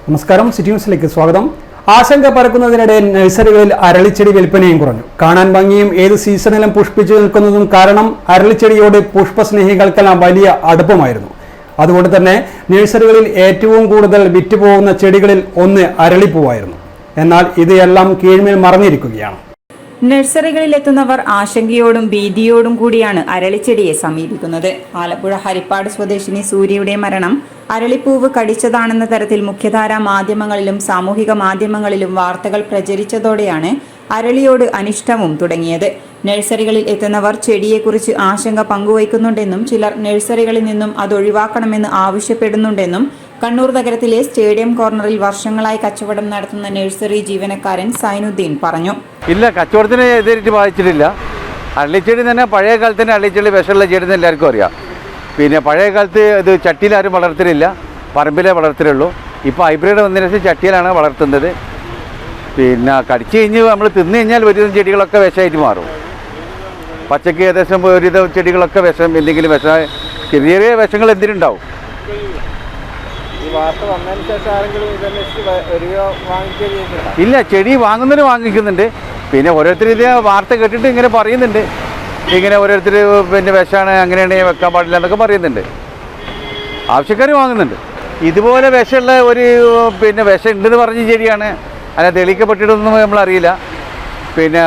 നമസ്കാരം, സിറ്റി ന്യൂസിലേക്ക് സ്വാഗതം. ആശങ്ക പരക്കുന്നതിനിടെ നഴ്സറികളിൽ അരളിച്ചെടി വിൽപ്പനയും കുറഞ്ഞു. കാണാൻ ഭംഗിയും ഏത് സീസണിലും പുഷ്പിച്ചു നിൽക്കുന്നതും കാരണം അരളിച്ചെടിയോട് പുഷ്പസ്നേഹികൾക്കെല്ലാം വലിയ അടുപ്പമായിരുന്നു. അതുകൊണ്ട് തന്നെ നഴ്സറികളിൽ ഏറ്റവും കൂടുതൽ വിറ്റുപോകുന്ന ചെടികളിൽ ഒന്ന് അരളിപ്പൂവായിരുന്നു. എന്നാൽ ഇതെല്ലാം കീഴ്മേൽ മറഞ്ഞിരിക്കുകയാണ്. നഴ്സറികളിലെത്തുന്നവർ ആശങ്കയോടും ഭീതിയോടും കൂടിയാണ് അരളിച്ചെടിയെ സമീപിക്കുന്നത്. ആലപ്പുഴ ഹരിപ്പാട് സ്വദേശിനി സൂര്യയുടെ മരണം അരളിപ്പൂവ് കടിച്ചതാണെന്ന തരത്തിൽ മുഖ്യധാരാ മാധ്യമങ്ങളിലും സാമൂഹിക മാധ്യമങ്ങളിലും വാർത്തകൾ പ്രചരിച്ചതോടെയാണ് അരളിയോട് അനിഷ്ടവും തുടങ്ങിയത്. നഴ്സറികളിൽ എത്തുന്നവർ ചെടിയെക്കുറിച്ച് ആശങ്ക പങ്കുവയ്ക്കുന്നുണ്ടെന്നും ചിലർ നഴ്സറികളിൽ നിന്നും അതൊഴിവാക്കണമെന്ന് ആവശ്യപ്പെടുന്നുണ്ടെന്നും കണ്ണൂർ നഗരത്തിലെ സ്റ്റേഡിയം കോർണറിൽ വർഷങ്ങളായി കച്ചവടം നടത്തുന്ന നഴ്സറി ജീവനക്കാരൻ സൈനുദ്ദീൻ പറഞ്ഞു. ഇല്ല, കച്ചവടത്തിന് എതിരിട്ട് ബാധിച്ചിട്ടില്ല. അള്ളിച്ചെടി തന്നെ പഴയ കാലത്ത് തന്നെ അള്ളിച്ചെടി വിഷമുള്ള ചെടി എന്ന് എല്ലാവർക്കും അറിയാം. പിന്നെ പഴയ കാലത്ത് ഇത് ചട്ടിയിലാരും വളർത്തില്ല, പറമ്പിലേ വളർത്തിലുള്ളൂ. ഇപ്പോൾ ഹൈബ്രിഡ് വന്നതിന് ശേഷം ചട്ടിയിലാണ് വളർത്തുന്നത്. പിന്നെ കടിച്ചു കഴിഞ്ഞ് നമ്മൾ തിന്നു കഴിഞ്ഞാൽ ഒരുവിധം ചെടികളൊക്കെ വിഷമായിട്ട് മാറും. പച്ചക്ക് ഏകദേശം ഒരുവിധം ചെടികളൊക്കെ വിഷം, എന്തെങ്കിലും വിഷം, ചെറിയ ചെറിയ വിഷങ്ങൾ എന്തിനുണ്ടാവും. ഇല്ല, ചെടി വാങ്ങുന്നതിന് വാങ്ങിക്കുന്നുണ്ട്. പിന്നെ ഓരോരുത്തർ ഇത് വാർത്ത കേട്ടിട്ട് ഇങ്ങനെ പറയുന്നുണ്ട്, ഇങ്ങനെ ഓരോരുത്തർ പിന്നെ വിഷമാണ്, അങ്ങനെയാണ് വെക്കാൻ പാടില്ല എന്നൊക്കെ പറയുന്നുണ്ട്. ആവശ്യക്കാർ വാങ്ങുന്നുണ്ട്. ഇതുപോലെ വിഷമുള്ള ഒരു പിന്നെ വിഷം ഉണ്ടെന്ന് പറഞ്ഞ ചെടിയാണ്, അല്ല തെളിയിക്കപ്പെട്ടിട്ടൊന്നും നമ്മളറിയില്ല. പിന്നെ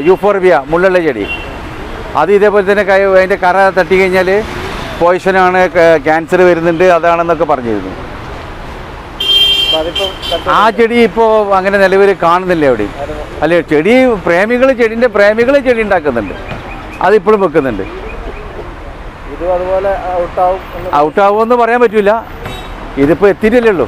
യൂഫോർബിയ മുള്ളുള്ള ചെടി, അത് ഇതേപോലെ തന്നെ അതിൻ്റെ കറ തട്ടി കഴിഞ്ഞാൽ പോയിസനാണ്, ക്യാൻസർ വരുന്നുണ്ട്, അതാണെന്നൊക്കെ പറഞ്ഞിരുന്നു. ആ ചെടി ഇപ്പോൾ അങ്ങനെ നിലവിൽ കാണുന്നില്ല എവിടെയും. അല്ലെ, ചെടി പ്രേമികൾ, ചെടിൻ്റെ പ്രേമികൾ ചെടി ഉണ്ടാക്കുന്നുണ്ട്, അതിപ്പോഴും വെക്കുന്നുണ്ട്. ഔട്ടാവുമെന്ന് പറയാൻ പറ്റില്ല, ഇതിപ്പോൾ എത്തിയിട്ടല്ലേ ഉള്ളൂ.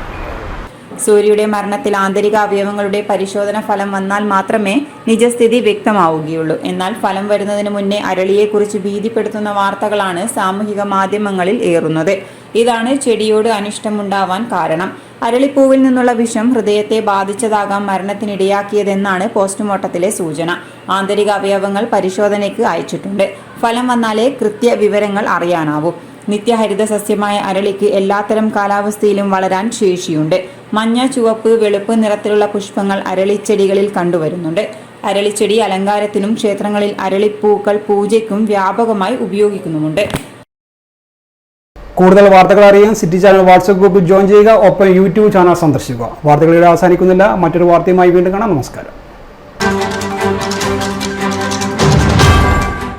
സൂര്യയുടെ മരണത്തിൽ ആന്തരിക അവയവങ്ങളുടെ പരിശോധന ഫലം വന്നാൽ മാത്രമേ നിജസ്ഥിതി വ്യക്തമാവുകയുള്ളൂ. എന്നാൽ ഫലം വരുന്നതിന് മുന്നേ അരളിയെക്കുറിച്ച് ഭീതിപ്പെടുത്തുന്ന വാർത്തകളാണ് സാമൂഹിക മാധ്യമങ്ങളിൽ ഏറുന്നത്. ഇതാണ് ചെടിയോട് അനിഷ്ടമുണ്ടാവാൻ കാരണം. അരളിപ്പൂവിൽ നിന്നുള്ള വിഷം ഹൃദയത്തെ ബാധിച്ചതാകാം മരണത്തിനിടയാക്കിയതെന്നാണ് പോസ്റ്റ്മോർട്ടത്തിലെ സൂചന. ആന്തരിക അവയവങ്ങൾ പരിശോധനയ്ക്ക് അയച്ചിട്ടുണ്ട്. ഫലം വന്നാലേ കൃത്യ വിവരങ്ങൾ അറിയാനാവൂ. നിത്യഹരിത സസ്യമായ അരളിക്ക് എല്ലാത്തരം കാലാവസ്ഥയിലും വളരാൻ ശേഷിയുണ്ട്. മഞ്ഞ, ചുവപ്പ്, വെളുപ്പ് നിറത്തിലുള്ള പുഷ്പങ്ങൾ അരളിച്ചെടികളിൽ കണ്ടുവരുന്നുണ്ട്. അരളിച്ചെടി അലങ്കാരത്തിനും ക്ഷേത്രങ്ങളിൽ അരളിപ്പൂക്കൾ പൂജയ്ക്കും വ്യാപകമായി ഉപയോഗിക്കുന്നുമുണ്ട്. കൂടുതൽ വാർത്തകൾ അറിയാൻ സിറ്റി ചാനൽ വാട്സ്ആപ്പ് ഗ്രൂപ്പിൽ ജോയിൻ ചെയ്യുക. ഒപ്പം യൂട്യൂബ് ചാനൽ സന്ദർശിക്കുക. വാർത്തകൾ ഇവിടെ അവസാനിക്കുന്നില്ല. മറ്റൊരു വാർത്തയുമായി വീണ്ടും കാണാം. നമസ്കാരം.